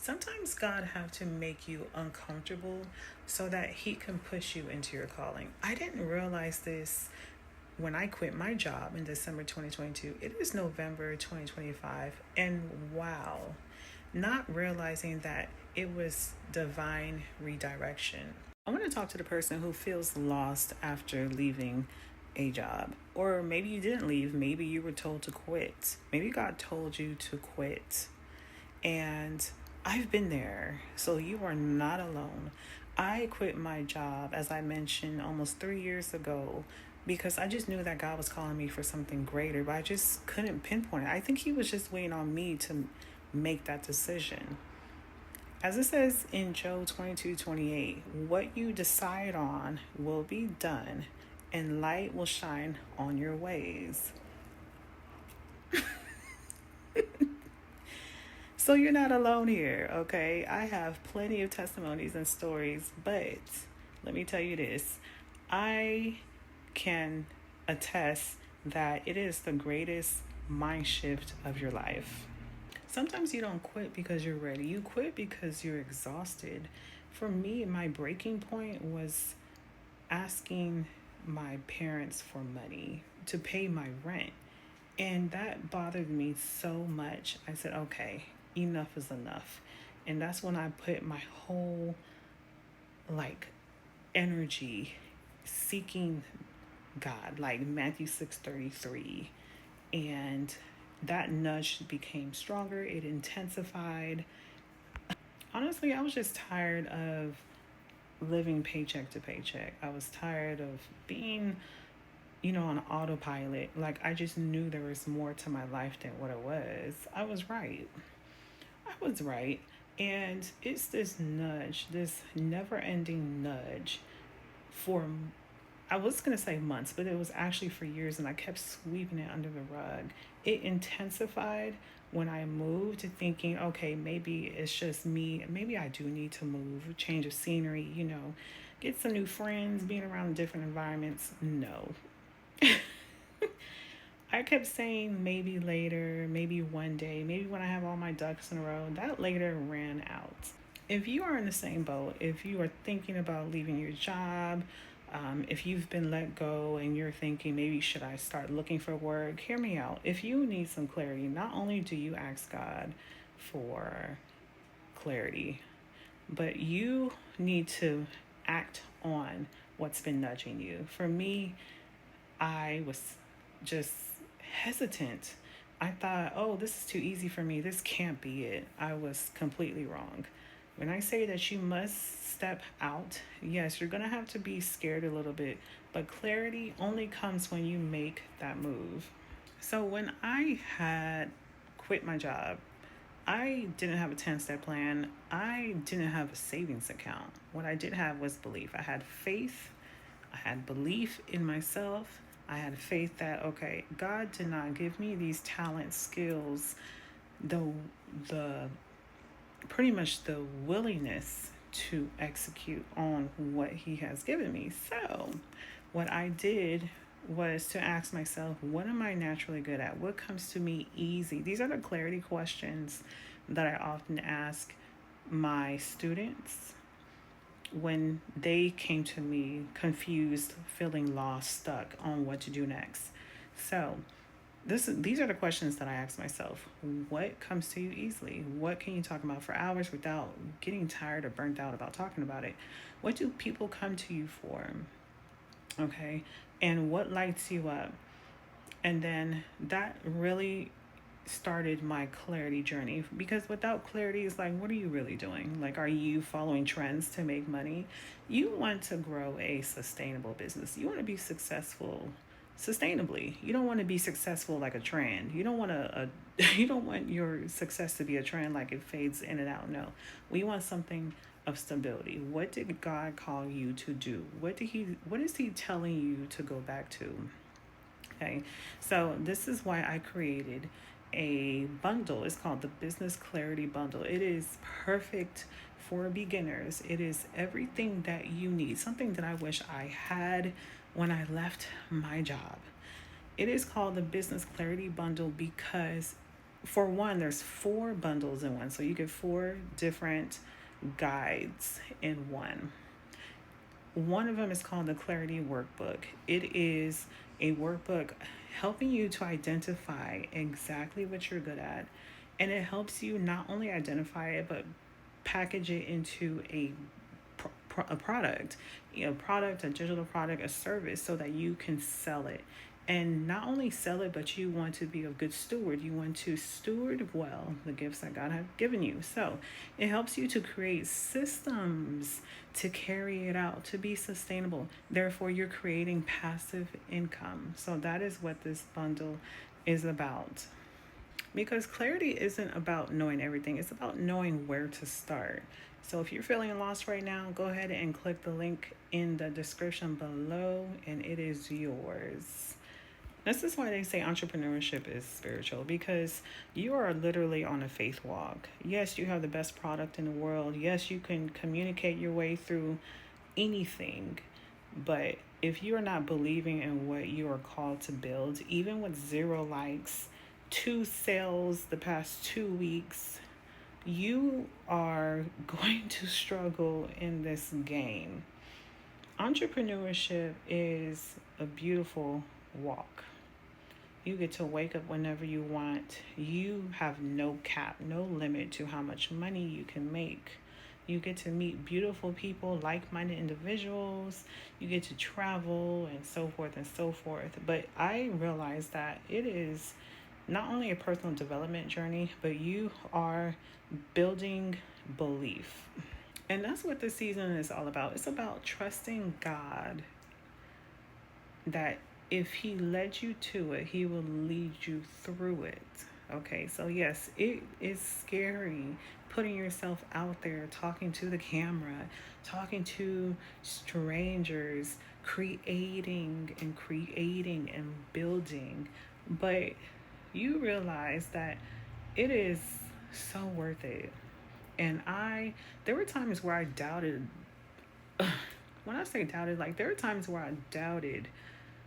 Sometimes God have to make you uncomfortable so that he can push you into your calling. I didn't realize this when I quit my job in December 2022. It is November 2025, and wow, not realizing that it was divine redirection. I want to talk to the person who feels lost after leaving a job. Or maybe you didn't leave, maybe you were told to quit. Maybe God told you to quit. And I've been there, so you are not alone. I quit my job, as I mentioned, almost 3 years ago because I just knew that God was calling me for something greater, but I just couldn't pinpoint it. I think He was just waiting on me to make that decision. As it says in Job 22:28, what you decide on will be done, and light will shine on your ways. So you're not alone here, okay? I have plenty of testimonies and stories, but let me tell you this. I can attest that it is the greatest mind shift of your life. Sometimes you don't quit because you're ready. You quit because you're exhausted. For me, my breaking point was asking my parents for money to pay my rent. And that bothered me so much. I said, okay, enough is enough. And that's when I put my whole like energy seeking God, like Matthew 6:33. And that nudge became stronger, it intensified. Honestly, I was just tired of living paycheck to paycheck. I was tired of being on autopilot. Like, I just knew there was more to my life than what it was. I was right. I was right. And it's this nudge, this never ending nudge for, I was going to say months, but it was actually for years, and I kept sweeping it under the rug. It intensified when I moved, thinking, okay, maybe it's just me. Maybe I do need to move, change of scenery, get some new friends, being around different environments. No, I kept saying maybe later, maybe one day, maybe when I have all my ducks in a row. That later ran out. If you are in the same boat, if you are thinking about leaving your job, if you've been let go and you're thinking maybe should I start looking for work, hear me out. If you need some clarity, not only do you ask God for clarity, but you need to act on what's been nudging you. For me, I was just hesitant. I thought, oh, this is too easy for me. This can't be it. I was completely wrong. When I say that you must step out, yes, you're going to have to be scared a little bit, but clarity only comes when you make that move. So when I had quit my job, I didn't have a 10-step plan. I didn't have a savings account. What I did have was belief. I had faith. I had belief in myself. I had faith that, okay, God did not give me these talent skills, the pretty much the willingness to execute on what He has given me. So what I did was to ask myself, what am I naturally good at? What comes to me easy? These are the clarity questions that I often ask my students when they came to me confused, feeling lost, stuck on what to do next. So these are the questions that I ask myself. What comes to you easily? What can you talk about for hours without getting tired or burnt out about talking about it? What do people come to you for? Okay. And what lights you up? And then that really started my clarity journey, because without clarity, it's like, what are you really doing? Like, are you following trends to make money? You want to grow a sustainable business. You want to be successful sustainably. You don't want to be successful like a trend. You don't want you don't want your success to be a trend, like it fades in and out. No, we want something of stability. What did God call you to do? What is He telling you to go back to? Okay, so this is why I created a bundle. It's called the Business Clarity Bundle. It is perfect for beginners. It is everything that you need, something that I wish I had when I left my job. It is called the Business Clarity Bundle because For one, there's 4 bundles in one. So you get 4 different guides in one. One of them is called the Clarity Workbook. It is a workbook helping you to identify exactly what you're good at. And it helps you not only identify it, but package it into a product, a digital product, a service, so that you can sell it. And not only sell it, but you want to be a good steward. You want to steward well the gifts that God has given you. So it helps you to create systems to carry it out, to be sustainable. Therefore, you're creating passive income. So that is what this bundle is about. Because clarity isn't about knowing everything, it's about knowing where to start. So if you're feeling lost right now, go ahead and click the link in the description below and it is yours. This is why they say entrepreneurship is spiritual, because you are literally on a faith walk. Yes, you have the best product in the world. Yes, you can communicate your way through anything. But if you are not believing in what you are called to build, even with 0 likes, 2 sales the past 2 weeks, you are going to struggle in this game. Entrepreneurship is a beautiful walk. You get to wake up whenever you want. You have no cap, no limit to how much money you can make. You get to meet beautiful people, like-minded individuals. You get to travel and so forth and so forth. But I realize that it is not only a personal development journey, but you are building belief. And that's what this season is all about. It's about trusting God that if He led you to it, He will lead you through it. Okay, so yes, it is scary putting yourself out there, talking to the camera, talking to strangers, creating and building. But you realize that it is so worth it. And there were times where I doubted. When I say doubted, like there were times where I doubted,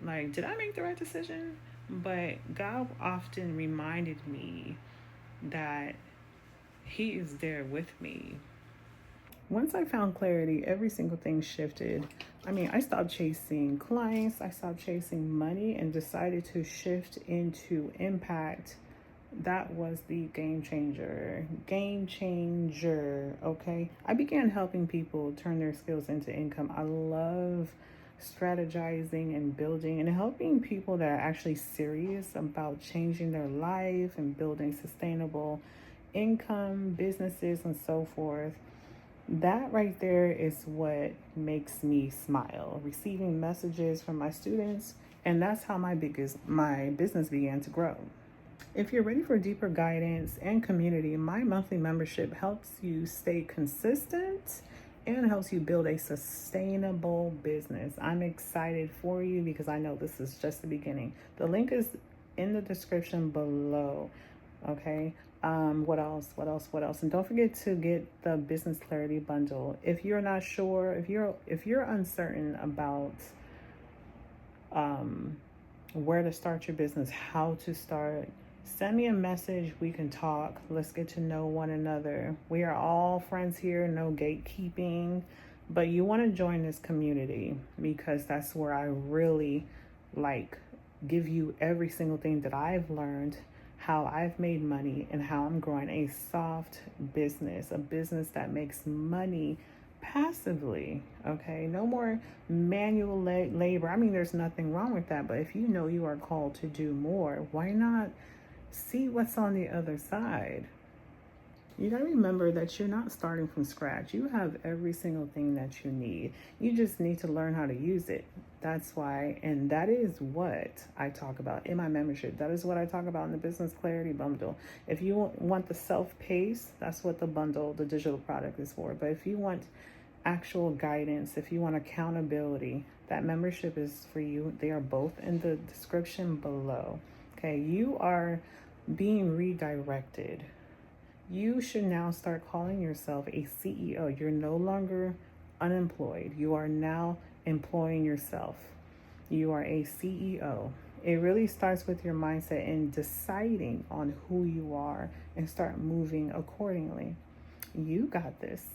like, did I make the right decision? But God often reminded me that He is there with me. Once I found clarity, every single thing shifted. I mean, I stopped chasing clients, I stopped chasing money, and decided to shift into impact. That was the game changer. Game changer, okay? I began helping people turn their skills into income. I love strategizing and building and helping people that are actually serious about changing their life and building sustainable income, businesses, and so forth. That right there is what makes me smile. Receiving messages from my students, and that's how my business began to grow. If you're ready for deeper guidance and community, my monthly membership helps you stay consistent and helps you build a sustainable business. I'm excited for you because I know this is just the beginning. The link is in the description below. Okay. What else? And don't forget to get the business clarity bundle. If you're not sure, if you're uncertain about where to start your business, how to start, send me a message. We can talk. Let's get to know one another. We are all friends here, no gatekeeping. But you want to join this community because that's where I really give you every single thing that I've learned, how I've made money, and how I'm growing a soft business, a business that makes money passively. Okay, no more manual labor. I mean, there's nothing wrong with that, but if you know you are called to do more, why not see what's on the other side? You got to remember that you're not starting from scratch. You have every single thing that you need. You just need to learn how to use it. That's why, and that is what I talk about in my membership. That is what I talk about in the Business Clarity Bundle. If you want the self-pace, that's what the digital product is for. But if you want actual guidance, if you want accountability, that membership is for you. They are both in the description below. Okay, you are being redirected. You should now start calling yourself a CEO. You're no longer unemployed. You are now employing yourself. You are a CEO. It really starts with your mindset and deciding on who you are and start moving accordingly. You got this.